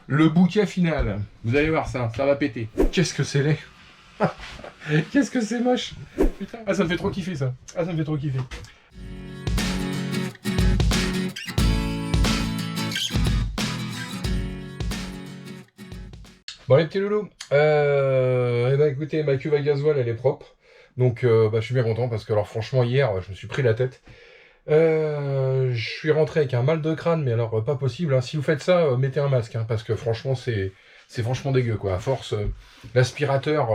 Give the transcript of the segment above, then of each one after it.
Le bouquet final. Vous allez voir ça, ça va péter. Qu'est-ce que c'est laid. Qu'est-ce que c'est moche. Putain. Ah, ça me fait trop kiffer ça. Ah, ça me fait trop kiffer. Bon les petits loulous, eh ben, écoutez, ma cuve à gasoil elle est propre, donc je suis bien content parce que alors franchement hier je me suis pris la tête. Je suis rentré avec un mal de crâne, mais alors pas possible, hein. Si vous faites ça, mettez un masque, hein, parce que franchement c'est franchement dégueu quoi. À force, l'aspirateur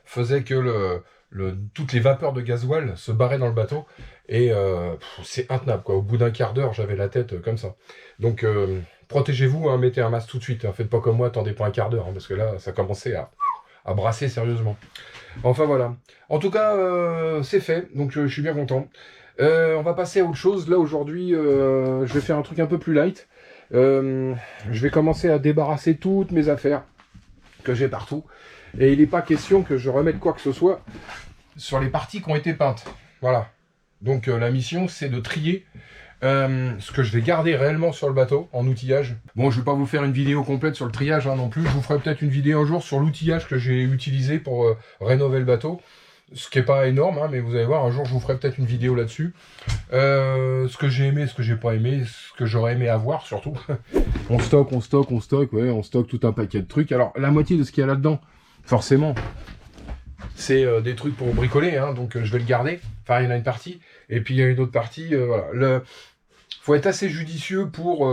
faisait que toutes les vapeurs de gasoil se barraient dans le bateau, et c'est intenable quoi. Au bout d'un quart d'heure j'avais la tête comme ça. Donc protégez-vous, hein, mettez un masque tout de suite, hein. Faites pas comme moi, attendez pas un quart d'heure, hein, parce que là ça commençait à brasser sérieusement. Enfin voilà. En tout cas, c'est fait, donc je suis bien content. On va passer à autre chose. Là aujourd'hui, je vais faire un truc un peu plus light. Je vais commencer à débarrasser toutes mes affaires que j'ai partout. Et il n'est pas question que je remette quoi que ce soit sur les parties qui ont été peintes. Voilà. Donc la mission, c'est de trier ce que je vais garder réellement sur le bateau en outillage. Bon, je vais pas vous faire une vidéo complète sur le triage hein, non plus. Je vous ferai peut-être une vidéo un jour sur l'outillage que j'ai utilisé pour rénover le bateau. Ce qui n'est pas énorme, hein, mais vous allez voir, un jour je vous ferai peut-être une vidéo là-dessus. Ce que j'ai aimé, ce que j'ai pas aimé, ce que j'aurais aimé avoir surtout. On stocke, ouais, on stocke tout un paquet de trucs. Alors la moitié de ce qu'il y a là-dedans, forcément, c'est des trucs pour bricoler, hein, donc je vais le garder. Enfin, il y en a une partie. Et puis il y a une autre partie, voilà. Faut être assez judicieux pour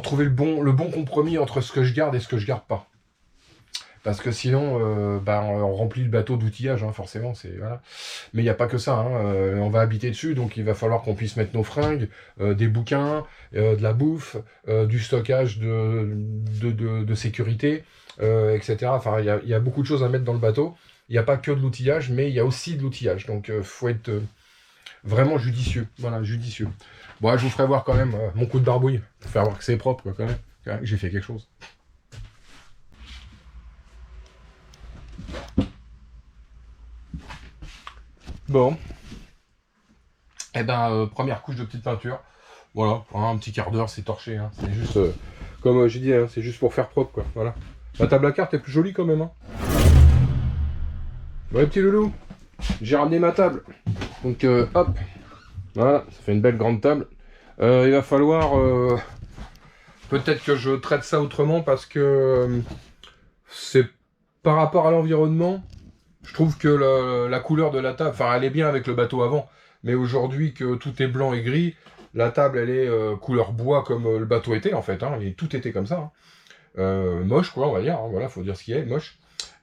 trouver le bon compromis entre ce que je garde et ce que je garde pas. Parce que sinon, on remplit le bateau d'outillage, hein, forcément, voilà. Mais il n'y a pas que ça, hein, on va habiter dessus, donc il va falloir qu'on puisse mettre nos fringues, des bouquins, de la bouffe, du stockage de sécurité, etc. Enfin, il y a beaucoup de choses à mettre dans le bateau. Il n'y a pas que de l'outillage, mais il y a aussi de l'outillage. Donc, faut être vraiment judicieux. Voilà, judicieux. Bon, je vous ferai voir quand même mon coup de barbouille, pour faire voir que c'est propre, quoi, quand même. Que j'ai fait quelque chose. Bon. Eh ben, première couche de petite peinture. Voilà, un petit quart d'heure, c'est torché. Hein. C'est juste, comme j'ai dit, hein, c'est juste pour faire propre, quoi. Voilà. La table à cartes est plus jolie quand même. Hein. Bon, les petits loulous, j'ai ramené ma table. Donc, hop. Voilà, ça fait une belle grande table. Il va falloir... peut-être que je traite ça autrement parce que c'est par rapport à l'environnement. Je trouve que la couleur de la table, enfin elle est bien avec le bateau avant, mais aujourd'hui que tout est blanc et gris, la table elle est couleur bois comme le bateau était en fait, hein, et tout était comme ça. Hein. Moche quoi, on va dire, hein, voilà, faut dire ce qu'il y a, moche.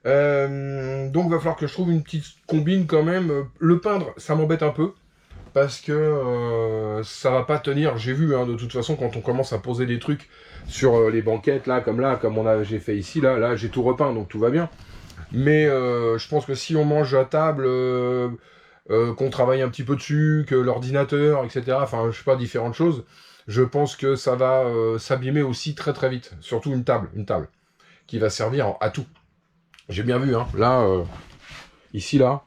Donc il va falloir que je trouve une petite combine quand même. Le peindre, ça m'embête un peu, parce que ça va pas tenir, j'ai vu, hein, de toute façon quand on commence à poser des trucs sur les banquettes, là, comme j'ai fait ici, là j'ai tout repeint, donc tout va bien. Mais je pense que si on mange à table, qu'on travaille un petit peu dessus, que l'ordinateur, etc., enfin, je sais pas, différentes choses, je pense que ça va s'abîmer aussi très très vite. Surtout une table qui va servir à tout. J'ai bien vu, hein, là, ici, là,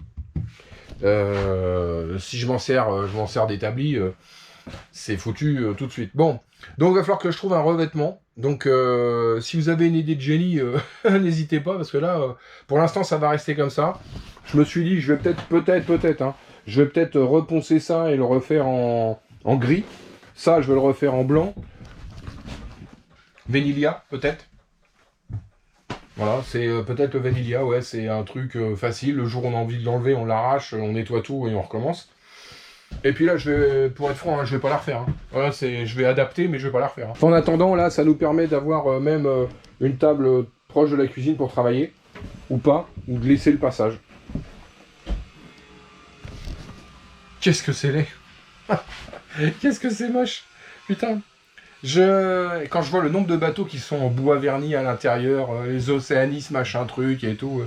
si je m'en sers d'établi, c'est foutu tout de suite. Bon, donc il va falloir que je trouve un revêtement. Donc si vous avez une idée de génie, n'hésitez pas, parce que là, pour l'instant, ça va rester comme ça. Je me suis dit, je vais peut-être, hein, je vais peut-être reponcer ça et le refaire en gris. Ça, je vais le refaire en blanc. Vanilla, peut-être. Voilà, c'est peut-être le vanilla, ouais, c'est un truc facile. Le jour où on a envie de l'enlever, on l'arrache, on nettoie tout et on recommence. Et puis là, pour être franc, hein, je vais pas la refaire. Hein. Voilà, je vais adapter, mais je vais pas la refaire. Hein. En attendant, là, ça nous permet d'avoir même une table proche de la cuisine pour travailler, ou pas, ou de laisser le passage. Qu'est-ce que c'est laid. Qu'est-ce que c'est moche. Putain. Quand je vois le nombre de bateaux qui sont en bois verni à l'intérieur, les Océanis, machin truc et tout,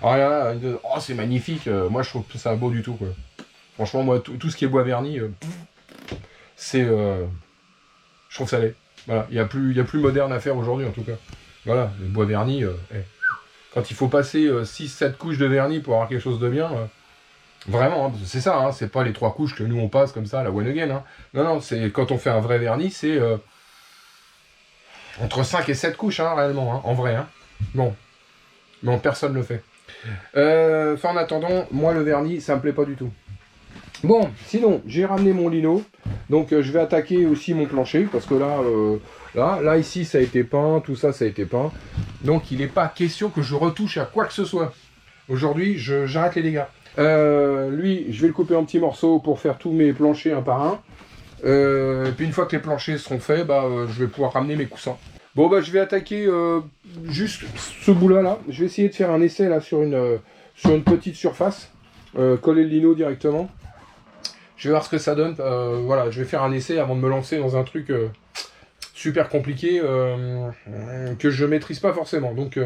alors là, oh, c'est magnifique. Moi, je trouve ça beau du tout, quoi. Franchement, moi, tout ce qui est bois verni, c'est... je trouve ça laid. Voilà, il y a plus moderne à faire aujourd'hui, en tout cas. Voilà, le bois verni, quand il faut passer 6-7 couches de vernis pour avoir quelque chose de bien, vraiment, hein, c'est ça, hein, c'est pas les 3 couches que nous on passe comme ça, la one again. Hein. Non, c'est quand on fait un vrai vernis, c'est... Entre 5 et 7 couches, hein, réellement, hein, en vrai. Hein. Bon. Non, personne ne le fait. Enfin, en attendant, moi, le vernis, ça me plaît pas du tout. Bon, sinon, j'ai ramené mon lino. Donc, je vais attaquer aussi mon plancher. Parce que là, ici, ça a été peint. Tout ça, ça a été peint. Donc, il n'est pas question que je retouche à quoi que ce soit. Aujourd'hui, j'arrête les dégâts. Lui, je vais le couper en petits morceaux pour faire tous mes planchers un par un. Et puis, une fois que les planchers seront faits, je vais pouvoir ramener mes coussins. Bon, je vais attaquer juste ce bout-là. Là. Je vais essayer de faire un essai là, sur une petite surface. Coller le lino directement. Je vais voir ce que ça donne. Voilà, je vais faire un essai avant de me lancer dans un truc super compliqué que je maîtrise pas forcément. Donc,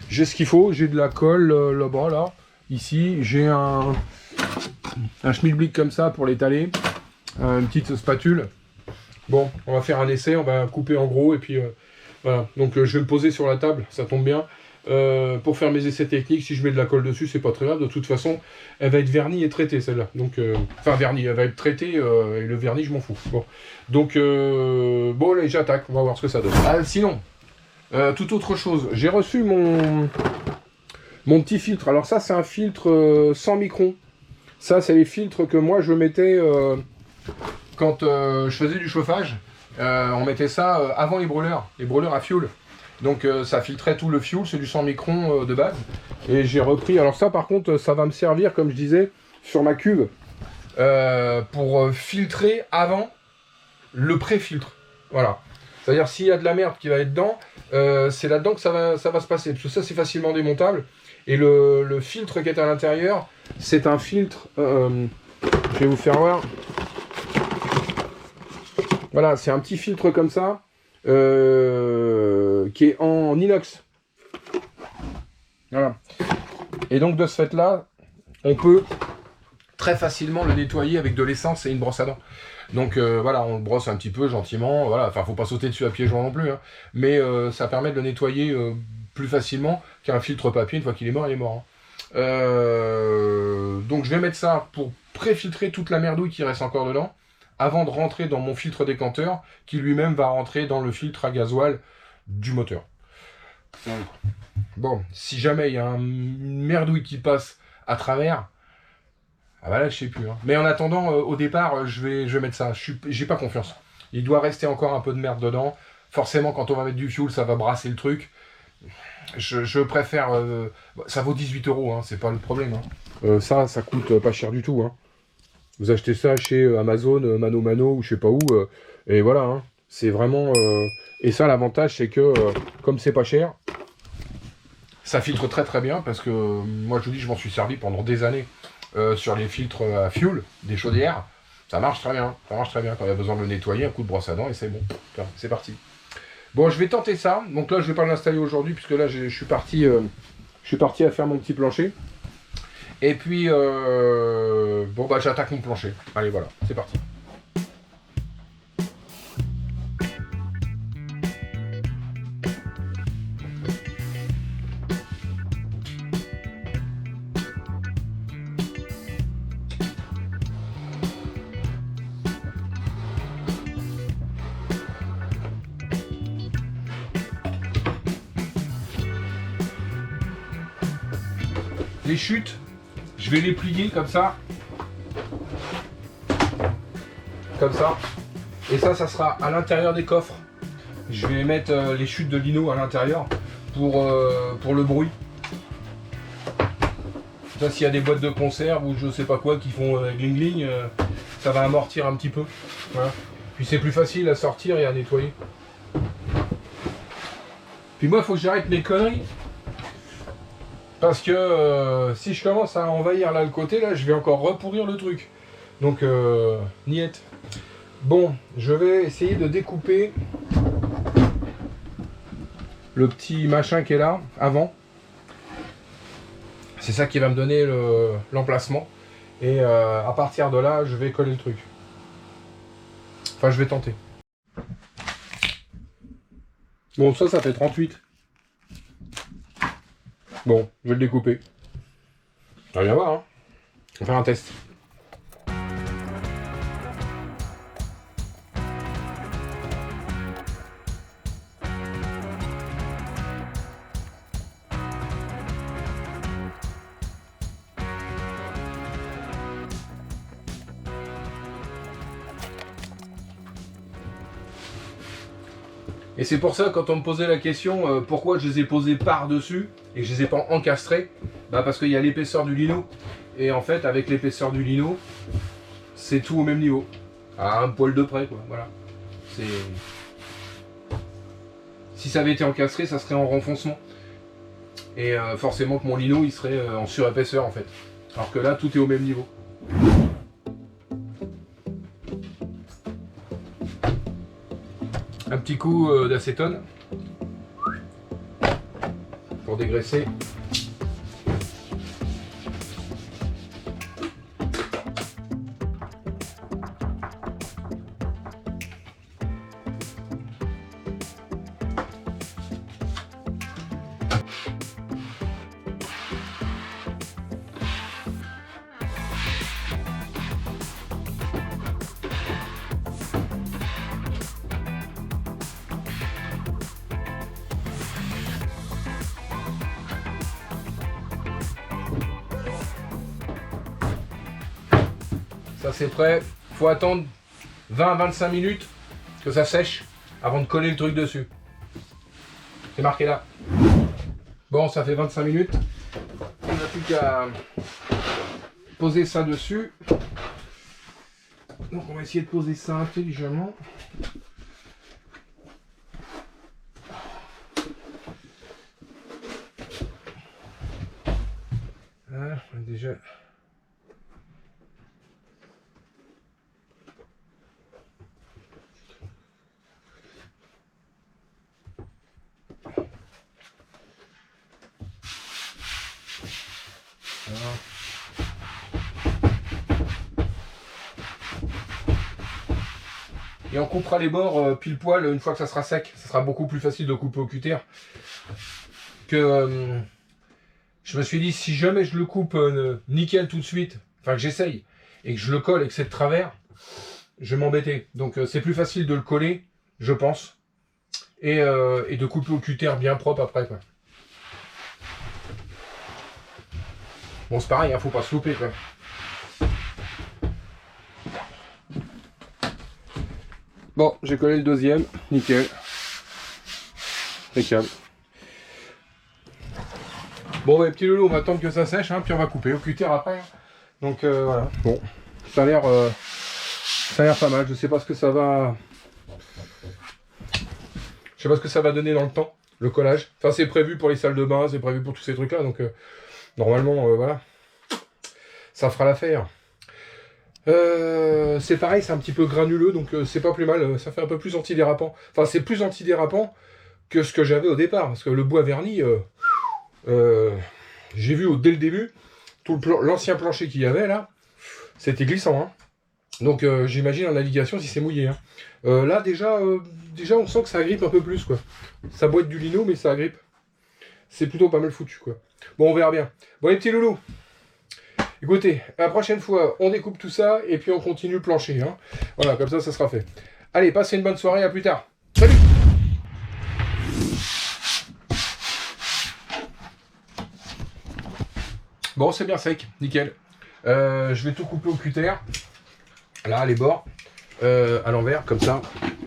j'ai ce qu'il faut. J'ai de la colle là-bas, là. Ici, j'ai un schmilblick comme ça pour l'étaler. Une petite spatule. Bon, on va faire un essai. On va couper en gros et puis... Voilà, donc je vais me poser sur la table, ça tombe bien. Pour faire mes essais techniques, si je mets de la colle dessus, c'est pas très grave. De toute façon, elle va être vernie et traitée celle-là. Donc, enfin vernie, elle va être traitée et le vernis, je m'en fous. Bon, donc bon, allez, j'attaque. On va voir ce que ça donne. Sinon, toute autre chose. J'ai reçu mon petit filtre. Alors ça, c'est un filtre 100 microns. Ça, c'est les filtres que moi je mettais quand je faisais du chauffage. On mettait ça avant les brûleurs à fioul. Donc ça filtrait tout le fioul, c'est du 100 microns de base. Et j'ai repris, alors ça par contre, ça va me servir, comme je disais, sur ma cuve, pour filtrer avant le pré-filtre. Voilà. C'est-à-dire s'il y a de la merde qui va être dedans, c'est là-dedans que ça va se passer. Parce que ça c'est facilement démontable. Et le filtre qui est à l'intérieur, c'est un filtre, je vais vous faire voir. Voilà, c'est un petit filtre comme ça, qui est en inox. Voilà. Et donc de ce fait-là, on peut très facilement le nettoyer avec de l'essence et une brosse à dents. Donc voilà, on le brosse un petit peu gentiment. Voilà, enfin, faut pas sauter dessus à pieds joints non plus, hein. Mais ça permet de le nettoyer plus facilement qu'un filtre papier. Une fois qu'il est mort, il est mort. Hein. Donc je vais mettre ça pour pré-filtrer toute la merdouille qui reste encore dedans, avant de rentrer dans mon filtre décanteur, qui lui-même va rentrer dans le filtre à gasoil du moteur. Bon, si jamais il y a une merdouille qui passe à travers, ah bah là je sais plus. Hein. Mais en attendant, au départ, je vais mettre ça. J'ai pas confiance. Il doit rester encore un peu de merde dedans. Forcément, quand on va mettre du fuel, ça va brasser le truc. Je préfère... ça vaut 18 €, hein, c'est pas le problème. Hein. Ça coûte pas cher du tout. Hein. Vous achetez ça chez Amazon, Mano ou je sais pas où, et voilà, hein, c'est vraiment... Et ça, l'avantage, c'est que, comme c'est pas cher, ça filtre très très bien, parce que moi, je vous dis, je m'en suis servi pendant des années sur les filtres à fuel, des chaudières, ça marche très bien, quand il y a besoin de le nettoyer, un coup de brosse à dents, et c'est bon, c'est parti. Bon, je vais tenter ça, donc là, je vais pas l'installer aujourd'hui, puisque là, je suis parti à faire mon petit plancher. Et puis, bon j'attaque mon plancher. Allez, voilà, c'est parti. Les chutes, je vais les plier comme ça. Comme ça. Et ça sera à l'intérieur des coffres. Je vais mettre les chutes de lino à l'intérieur pour le bruit. Ça, s'il y a des boîtes de conserve ou je sais pas quoi qui font gling gling, ça va amortir un petit peu. Voilà. Puis c'est plus facile à sortir et à nettoyer. Puis moi, il faut que j'arrête mes conneries. Parce que si je commence à envahir là le côté, là, je vais encore repourrir le truc. Donc, niette. Bon, je vais essayer de découper le petit machin qui est là, avant. C'est ça qui va me donner l'emplacement. Et à partir de là, je vais coller le truc. Enfin, je vais tenter. Bon, ça fait 38. Bon, je vais le découper. On va bien voir, hein. On va faire un test. Et c'est pour ça, quand on me posait la question pourquoi je les ai posés par-dessus et que je les ai pas encastrés, bah parce qu'il y a l'épaisseur du lino. Et en fait, avec l'épaisseur du lino, c'est tout au même niveau. À un poil de près, quoi. Voilà. C'est... Si ça avait été encastré, ça serait en renfoncement. Et forcément que mon lino, il serait en surépaisseur, en fait. Alors que là, tout est au même niveau. Un petit coup d'acétone pour dégraisser. Ça c'est prêt, faut attendre 20-25 minutes que ça sèche avant de coller le truc dessus. C'est marqué là. Bon, ça fait 25 minutes. On n'a plus qu'à poser ça dessus. Donc on va essayer de poser ça intelligemment. Ah, déjà... Et on coupera les bords pile poil une fois que ça sera sec. Ça sera beaucoup plus facile de couper au cutter. Que je me suis dit, si jamais je le coupe nickel tout de suite, enfin que j'essaye, et que je le colle et que c'est de travers, je vais m'embêter. Donc c'est plus facile de le coller, je pense, et de couper au cutter bien propre après, quoi. Bon, c'est pareil, hein, faut pas se louper, quoi. Bon, j'ai collé le deuxième, nickel. Impeccable. Bon, bah, petit loulou, on va attendre que ça sèche, hein, puis on va couper au cutter après. Hein. Donc voilà. Bon, ça a l'air pas mal. Je sais pas ce que ça va. Je sais pas ce que ça va donner dans le temps, le collage. Enfin, c'est prévu pour les salles de bain, c'est prévu pour tous ces trucs-là, donc normalement, voilà, ça fera l'affaire. C'est pareil, c'est un petit peu granuleux, donc c'est pas plus mal. Ça fait un peu plus antidérapant. Enfin, c'est plus antidérapant que ce que j'avais au départ, parce que le bois verni, j'ai vu dès le début, tout l'ancien plancher qu'il y avait là, c'était glissant. Hein. Donc j'imagine en navigation si c'est mouillé. Hein. Là déjà on sent que ça agrippe un peu plus, quoi. Ça boite du lino, mais ça agrippe. C'est plutôt pas mal foutu, quoi. Bon, on verra bien. Bon, les petits loulous, écoutez, la prochaine fois, on découpe tout ça et puis on continue le plancher. Hein. Voilà, comme ça sera fait. Allez, passez une bonne soirée, à plus tard. Salut! Bon, c'est bien sec, nickel. Je vais tout couper au cutter. Là, les bords, à l'envers, comme ça.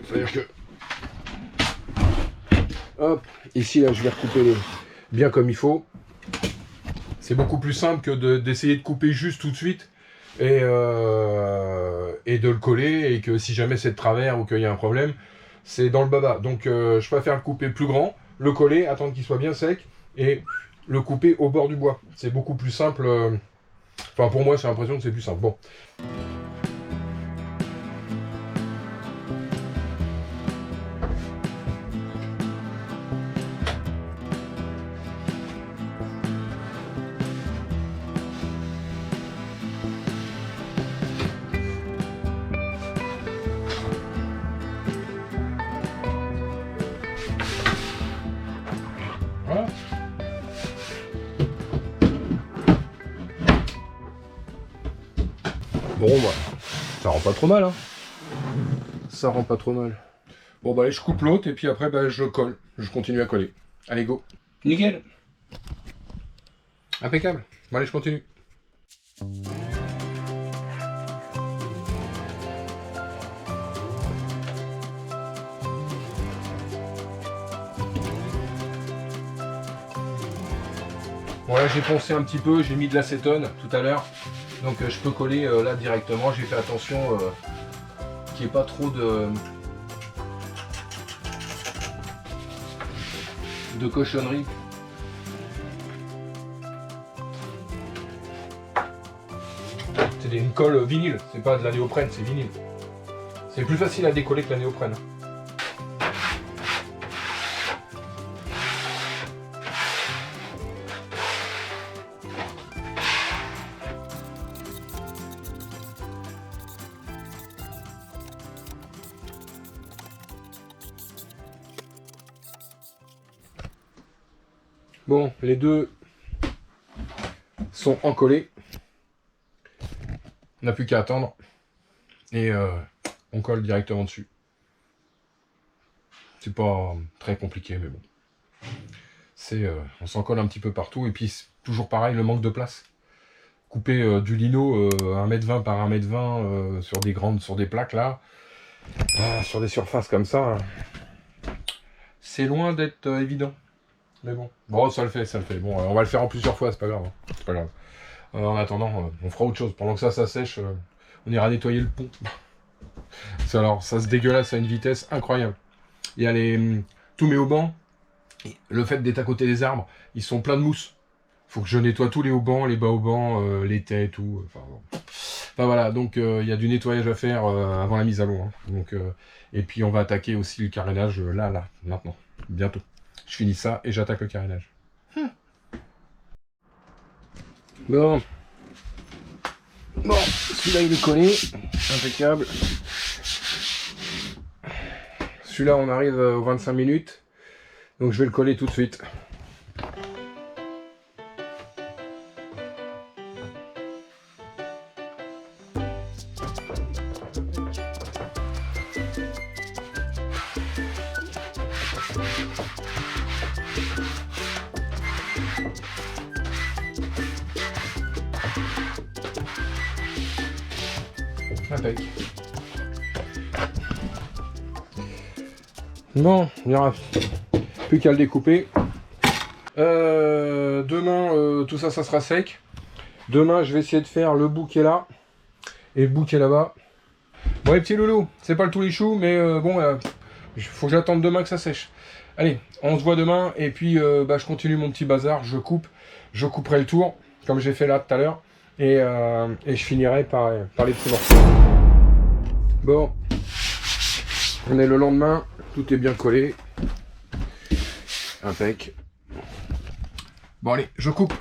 C'est-à-dire que... Hop, ici, là, je vais recouper bien comme il faut. C'est beaucoup plus simple que d'essayer de couper juste tout de suite et de le coller, et que si jamais c'est de travers ou qu'il y a un problème, c'est dans le baba. Donc, je préfère le couper plus grand, le coller, attendre qu'il soit bien sec, et le couper au bord du bois. C'est beaucoup plus simple. Enfin, pour moi, j'ai l'impression que c'est plus simple. Bon. Voilà. Bon, bah, ça rend pas trop mal, hein. Ça rend pas trop mal. Bon, bah, allez, je coupe l'autre, et puis après, bah, je colle. Je continue à coller. Allez, go. Nickel. Impeccable. Bon, allez, je continue. Bon là j'ai poncé un petit peu, j'ai mis de l'acétone tout à l'heure. Donc je peux coller là directement. J'ai fait attention qu'il n'y ait pas trop de cochonneries. C'est une colle vinyle, c'est pas de la néoprène, c'est vinyle. C'est plus facile à décoller que la néoprène. Bon, les deux sont encollés. On n'a plus qu'à attendre. Et on colle directement dessus. C'est pas très compliqué, mais bon. On s'en colle un petit peu partout. Et puis, c'est toujours pareil, le manque de place. Couper du lino 1m20 par 1m20 sur des plaques là. Sur des surfaces comme ça. C'est loin d'être évident. Mais bon, ça le fait. Bon, on va le faire en plusieurs fois, c'est pas grave. Hein. C'est pas grave. En attendant, on fera autre chose. Pendant que ça sèche, on ira nettoyer le pont. Alors, ça se dégueulasse à une vitesse incroyable. Il y a tous mes haubans, le fait d'être à côté des arbres, ils sont pleins de mousse. Faut que je nettoie tous les haubans, les bas haubans, les têtes, tout. Enfin voilà, donc il y a du nettoyage à faire avant la mise à l'eau. Hein. Donc, et puis on va attaquer aussi le carénage là, maintenant, bientôt. Je finis ça et j'attaque le carénage. Bon, celui-là il est collé, impeccable. Celui-là on arrive aux 25 minutes, donc je vais le coller tout de suite. Impec. Bon, il n'y aura plus qu'à le découper. Demain, tout ça sera sec. Demain, je vais essayer de faire le bout qui est là et le bout qui est là-bas. Bon, les petits loulous, c'est pas le tous les choux, mais faut que j'attende demain que ça sèche. Allez, on se voit demain et puis je continue mon petit bazar. Je couperai le tour comme j'ai fait là tout à l'heure et je finirai par les petits morceaux. Bon, on est le lendemain, tout est bien collé. Impec. Bon allez, je coupe.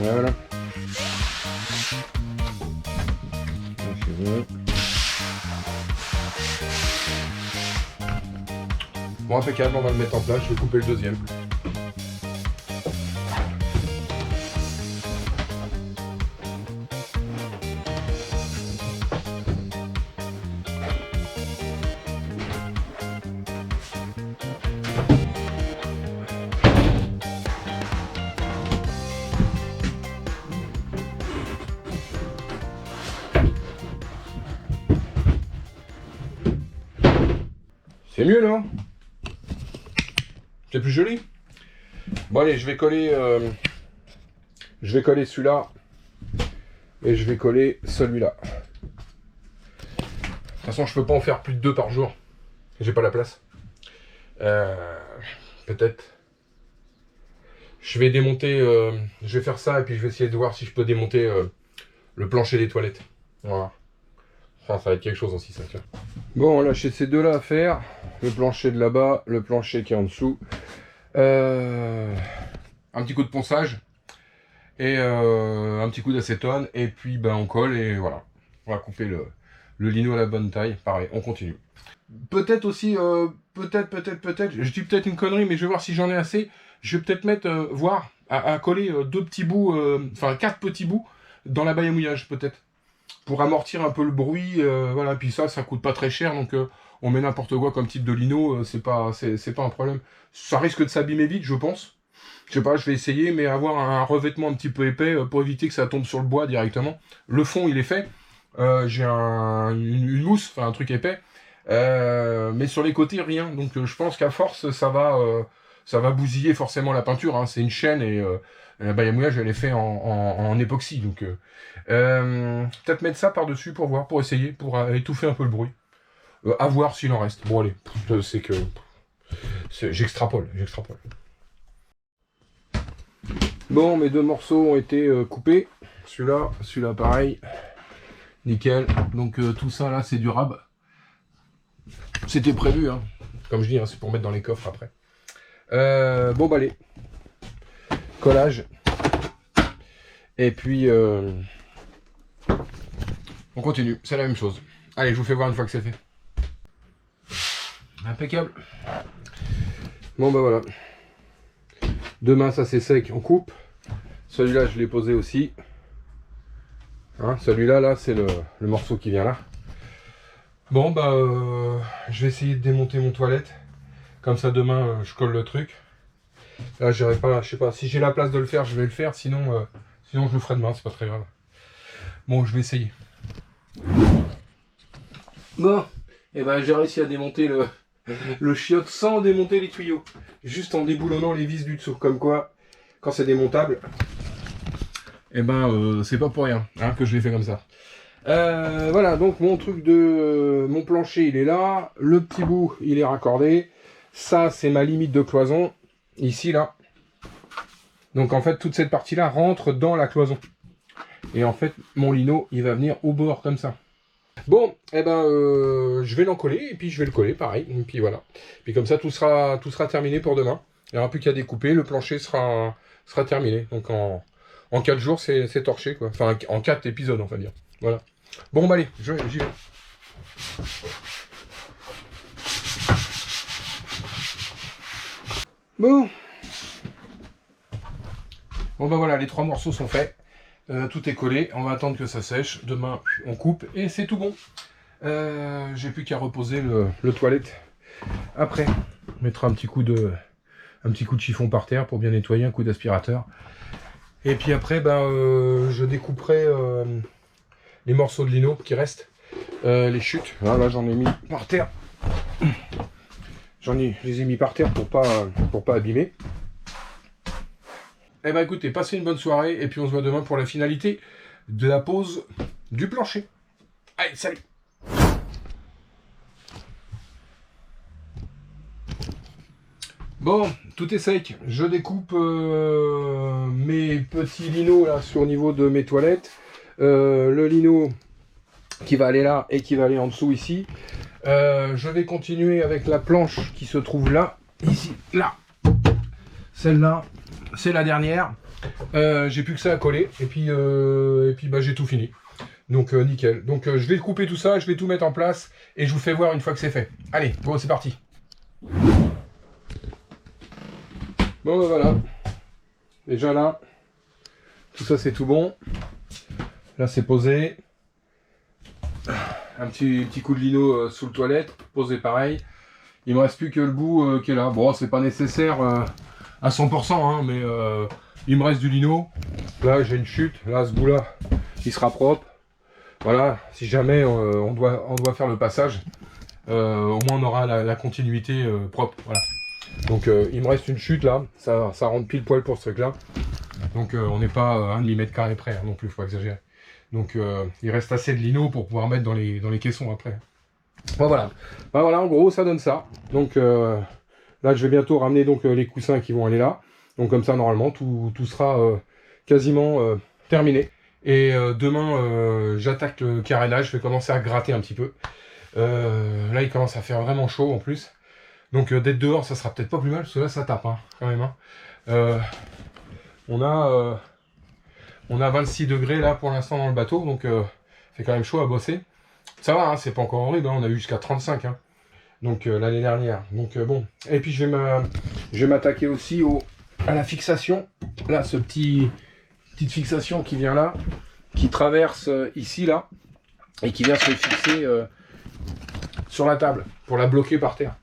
Voilà. Bon, impeccable, on va le mettre en place, je vais couper le deuxième. C'est mieux, non? C'est plus joli. Bon allez, je vais coller celui-là et je vais coller celui-là. De toute façon, je peux pas en faire plus de 2 par jour. J'ai pas la place. Peut-être. Je vais démonter. Je vais faire ça et puis je vais essayer de voir si je peux démonter le plancher des toilettes. Voilà. Enfin, ça va être quelque chose aussi, ça. Tiens. Bon, là, j'ai ces deux-là à faire. Le plancher de là-bas, le plancher qui est en dessous. Un petit coup de ponçage et un petit coup d'acétone et puis ben on colle et voilà. On va couper le lino à la bonne taille. Pareil, on continue. Peut-être aussi, peut-être, je dis peut-être une connerie, mais je vais voir si j'en ai assez. Je vais peut-être mettre, voir, à coller deux petits bouts, enfin quatre petits bouts dans la baille à mouillage, peut-être. Pour amortir un peu le bruit, voilà. Puis ça coûte pas très cher, donc on met n'importe quoi comme type de lino, c'est pas un problème. Ça risque de s'abîmer vite, je pense. Je sais pas, je vais essayer, mais avoir un revêtement un petit peu épais pour éviter que ça tombe sur le bois directement. Le fond, il est fait. J'ai une mousse, enfin un truc épais. Mais sur les côtés, rien. Donc je pense qu'à force, ça va bousiller forcément la peinture. Hein. C'est une chaîne et la baille à mouillage, elle est faite en époxy. Donc peut-être mettre ça par-dessus pour voir, pour essayer, pour étouffer un peu le bruit. À voir s'il en reste. Bon allez, c'est que... J'extrapole. Bon, mes deux morceaux ont été coupés. Celui-là pareil. Nickel. Donc tout ça là, c'est durable. C'était prévu, hein. Comme je dis, hein, c'est pour mettre dans les coffres après. Bon, bah allez. Collage. Et puis, on continue. C'est la même chose. Allez, je vous fais voir une fois que c'est fait. Impeccable. Bon, bah voilà. Demain, ça c'est sec, on coupe. Celui-là, je l'ai posé aussi. Hein, celui-là, là, c'est le morceau qui vient là. Bon, bah, je vais essayer de démonter mon toilette. Comme ça, demain, je colle le truc. Là, j'irai pas, je sais pas, si j'ai la place de le faire, je vais le faire. Sinon, sinon je le ferai demain, c'est pas très grave. Bon, je vais essayer. Bon, et ben j'ai réussi à démonter le chiotte sans démonter les tuyaux. Juste en déboulonnant les vis du dessous. Comme quoi, quand c'est démontable, et ben c'est pas pour rien hein, que je l'ai fait comme ça. Voilà, donc mon truc de... mon plancher, il est là. Le petit bout, il est raccordé. Ça, c'est ma limite de cloison. Ici, là. Donc, en fait, toute cette partie-là rentre dans la cloison. Et en fait, mon lino, il va venir au bord, comme ça. Bon, eh ben, je vais l'encoller, et puis je vais le coller, pareil. Et puis voilà. Puis comme ça, tout sera terminé pour demain. Il n'y aura plus qu'à découper. Le plancher sera terminé. Donc, en 4 jours, c'est torché, quoi. Enfin, en 4 épisodes, on va dire. Voilà. Bon, bah allez, j'y vais. Bon. Bon, bah voilà, les 3 morceaux sont faits. Tout est collé. On va attendre que ça sèche. Demain, on coupe et c'est tout bon. J'ai plus qu'à reposer le toilette. Après, on mettra un petit coup de chiffon par terre pour bien nettoyer, un coup d'aspirateur. Et puis après, ben, je découperai les morceaux de lino qui restent. Les chutes. Là, j'en ai mis par terre. Je les ai mis par terre pour pas abîmer. Eh ben écoutez, passez une bonne soirée et puis on se voit demain pour la finalité de la pose du plancher. Allez, salut! Bon, tout est sec. Je découpe mes petits linos là sur le niveau de mes toilettes. Le lino qui va aller là et qui va aller en dessous ici. Je vais continuer avec la planche qui se trouve là, ici, là. Celle-là, c'est la dernière. J'ai plus que ça à coller et puis bah, j'ai tout fini. Donc nickel. Donc je vais couper tout ça, je vais tout mettre en place et je vous fais voir une fois que c'est fait. Allez, bon c'est parti. Bon bah voilà. Déjà là, tout ça c'est tout bon. Là c'est posé. Un petit coup de lino sous le toilette, posé pareil. Il me reste plus que le bout qui est là. Bon c'est pas nécessaire à 100% hein, mais il me reste du lino. Là j'ai une chute. Là ce bout là, il sera propre. Voilà, si jamais on doit faire le passage, au moins on aura la continuité propre. Voilà. Donc il me reste une chute là, ça rentre pile poil pour ce truc là. Donc on n'est pas à 1 mm² près hein, non plus, faut pas exagérer. Donc il reste assez de lino pour pouvoir mettre dans les caissons après. Bon, voilà. Ben, voilà, en gros ça donne ça. Donc là je vais bientôt ramener donc les coussins qui vont aller là. Donc comme ça normalement tout sera quasiment terminé. Et demain j'attaque le carénage, je vais commencer à gratter un petit peu. Là il commence à faire vraiment chaud en plus. Donc d'être dehors, ça sera peut-être pas plus mal, parce que là, ça tape, hein, quand même. Hein. Euh, on a 26 degrés là pour l'instant dans le bateau, donc c'est quand même chaud à bosser. Ça va, hein, c'est pas encore horrible, hein, on a eu jusqu'à 35, hein, donc l'année dernière. Donc bon. Et puis je vais m'attaquer aussi à la fixation. Là, petite fixation qui vient là, qui traverse ici là, et qui vient se fixer sur la table pour la bloquer par terre.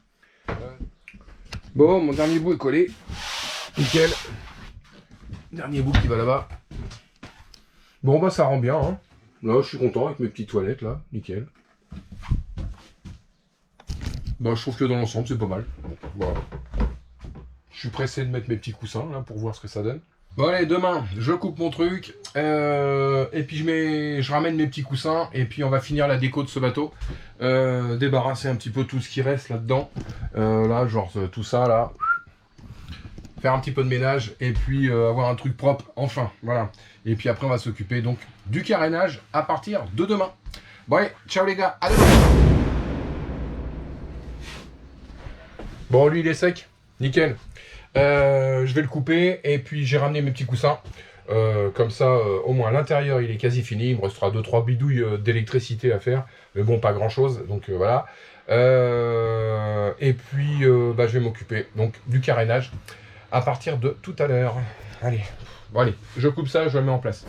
Bon, mon dernier bout est collé. Nickel. Dernier bout qui va là-bas. Bon, bah ça rend bien. Hein. Là, je suis content avec mes petites toilettes là. Nickel. Bah, je trouve que dans l'ensemble, c'est pas mal. Voilà. Je suis pressé de mettre mes petits coussins là pour voir ce que ça donne. Bon allez, demain, je coupe mon truc, et puis je ramène mes petits coussins, et puis on va finir la déco de ce bateau, débarrasser un petit peu tout ce qui reste là-dedans, là, genre tout ça, là, faire un petit peu de ménage, et puis avoir un truc propre, enfin, voilà. Et puis après, on va s'occuper donc du carénage à partir de demain. Bon allez, ciao les gars, à demain. Bon, lui, il est sec, nickel. Je vais le couper et puis j'ai ramené mes petits coussins. Comme ça, au moins l'intérieur il est quasi fini. Il me restera 2-3 bidouilles d'électricité à faire. Mais bon, pas grand chose. Donc voilà. Et puis bah, je vais m'occuper donc du carénage à partir de tout à l'heure. Allez. Bon, allez. Je coupe ça, je le mets en place.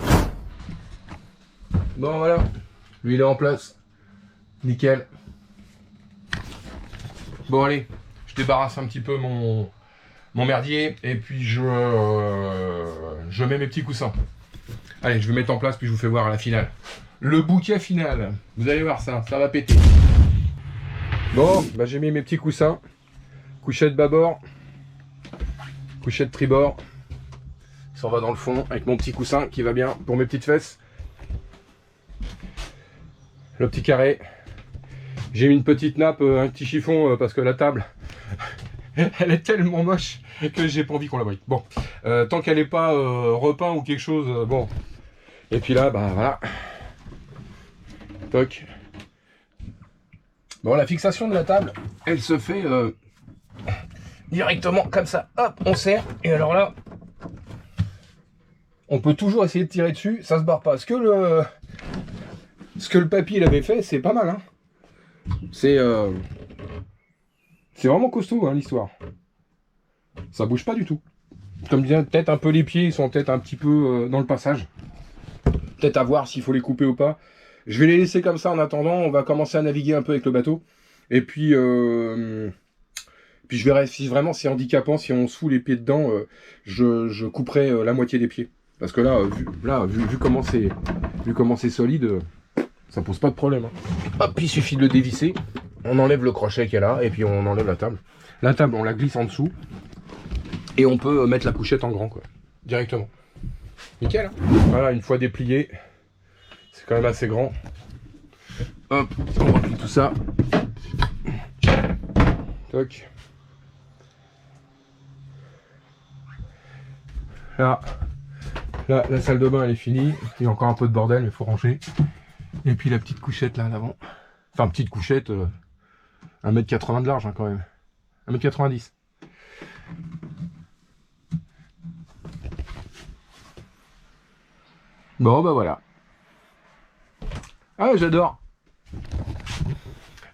Bon, voilà. Lui, il est en place. Nickel. Bon, allez. Je débarrasse un petit peu mon merdier, et puis je mets mes petits coussins. Allez, je vais mettre en place, puis je vous fais voir à la finale. Le bouquet final, vous allez voir ça va péter. Bon, bah j'ai mis mes petits coussins. Couchette bâbord, couchette tribord. Ça va dans le fond, avec mon petit coussin qui va bien pour mes petites fesses. Le petit carré. J'ai mis une petite nappe, un petit chiffon, parce que la table... elle est tellement moche que j'ai pas envie qu'on la voie. Bon, tant qu'elle n'est pas repeint ou quelque chose, bon. Et puis là, bah voilà. Toc. Bon, la fixation de la table, elle se fait directement comme ça. Hop, on serre. Et alors là, on peut toujours essayer de tirer dessus, ça se barre pas. Ce que le papy il avait fait, c'est pas mal. Hein. C'est vraiment costaud, hein, l'histoire. Ça bouge pas du tout. Comme disait, peut-être un peu les pieds, ils sont peut-être un petit peu dans le passage. Peut-être à voir s'il faut les couper ou pas. Je vais les laisser comme ça en attendant. On va commencer à naviguer un peu avec le bateau. Et puis je verrai si vraiment c'est handicapant, si on se fout les pieds dedans, je couperai la moitié des pieds. Parce que là, vu comment c'est solide, ça pose pas de problème. Hein. Hop, il suffit de le dévisser. On enlève le crochet qui est là et puis on enlève la table. La table, on la glisse en dessous et on peut mettre la couchette en grand, quoi, directement. Nickel. Hein. Voilà, une fois déplié, c'est quand même assez grand. Hop, on replie tout ça. Toc. Là, la salle de bain elle est finie. Il y a encore un peu de bordel, mais il faut ranger. Et puis la petite couchette là en avant. Enfin, petite couchette. 1m80 de large hein, quand même. 1m90. Bon bah voilà. Ah j'adore.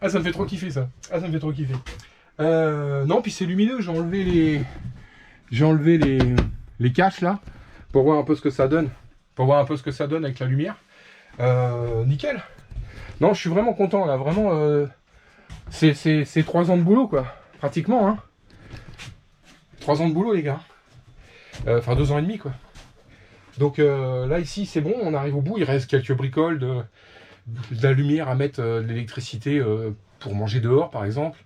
Ah ça me fait trop kiffer ça. Ah ça me fait trop kiffer. Non puis c'est lumineux, j'ai enlevé les caches là. Pour voir un peu ce que ça donne. Pour voir un peu ce que ça donne avec la lumière. Nickel. Non je suis vraiment content là, vraiment. C'est 3 ans de boulot quoi, pratiquement hein. 3 ans de boulot les gars. Enfin 2 ans et demi quoi. Donc là ici c'est bon, on arrive au bout, il reste quelques bricoles de la lumière à mettre, de l'électricité pour manger dehors par exemple.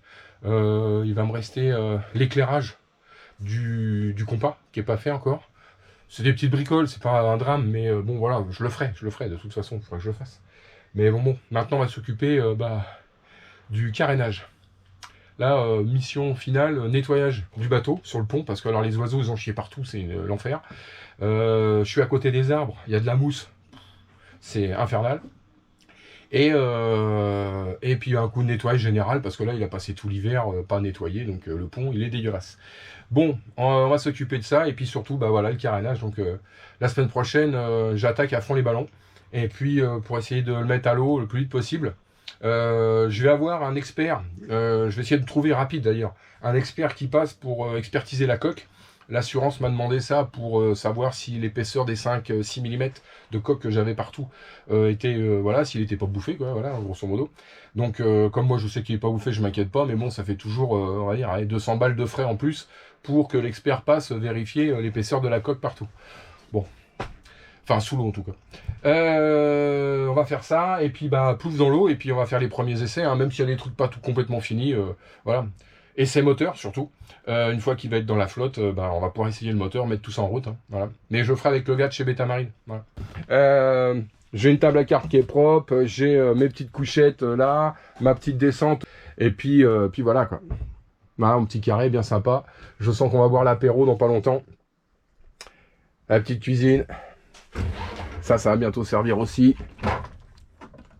Il va me rester l'éclairage du compas qui est pas fait encore. C'est des petites bricoles, c'est pas un drame, mais bon voilà, je le ferai de toute façon, il faudra que je le fasse. Mais bon, maintenant on va s'occuper du carénage. Là, mission finale, nettoyage du bateau sur le pont, parce que alors les oiseaux ils ont chié partout, c'est l'enfer. Je suis à côté des arbres, il y a de la mousse, c'est infernal. Et puis un coup de nettoyage général, parce que là, il a passé tout l'hiver pas nettoyé, donc le pont, il est dégueulasse. Bon, on va s'occuper de ça, et puis surtout, bah voilà, le carénage. Donc la semaine prochaine, j'attaque à fond les ballons, et puis pour essayer de le mettre à l'eau le plus vite possible. Je vais avoir un expert, je vais essayer de trouver rapide d'ailleurs, un expert qui passe pour expertiser la coque. L'assurance m'a demandé ça pour savoir si l'épaisseur des 5-6 mm de coque que j'avais partout était, voilà, s'il n'était pas bouffé, quoi, voilà, grosso modo. Donc, comme moi je sais qu'il n'est pas bouffé, je m'inquiète pas, mais bon, ça fait toujours, on va dire, allez, 200 balles de frais en plus pour que l'expert passe vérifier l'épaisseur de la coque partout. Bon, enfin sous l'eau en tout cas. On va faire ça, et puis bah, plouf dans l'eau, et puis on va faire les premiers essais, hein, même s'il y a des trucs pas tout complètement finis, voilà. Essai moteur surtout. Une fois qu'il va être dans la flotte, bah, on va pouvoir essayer le moteur, mettre tout ça en route. Hein, voilà. Mais je le ferai avec le gars de chez Betamarine. Voilà. J'ai une table à cartes qui est propre, j'ai mes petites couchettes là, ma petite descente, et puis voilà quoi. Voilà, un petit carré bien sympa. Je sens qu'on va boire l'apéro dans pas longtemps. La petite cuisine. Ça va bientôt servir aussi.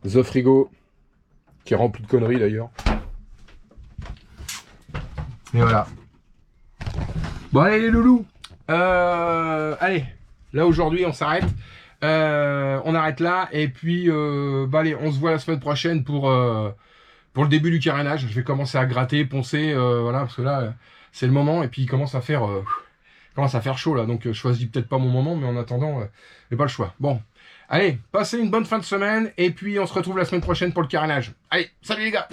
The frigo, qui est rempli de conneries d'ailleurs. Et voilà. Bon allez les loulous. Allez, là aujourd'hui on s'arrête. On arrête là. Et puis bah allez, on se voit la semaine prochaine pour le début du carénage. Je vais commencer à gratter, poncer, voilà, parce que là c'est le moment. Et puis il commence à faire chaud là. Donc je choisis peut-être pas mon moment, mais en attendant, j'ai pas le choix. Bon, allez, passez une bonne fin de semaine. Et puis on se retrouve la semaine prochaine pour le carénage. Allez, salut les gars.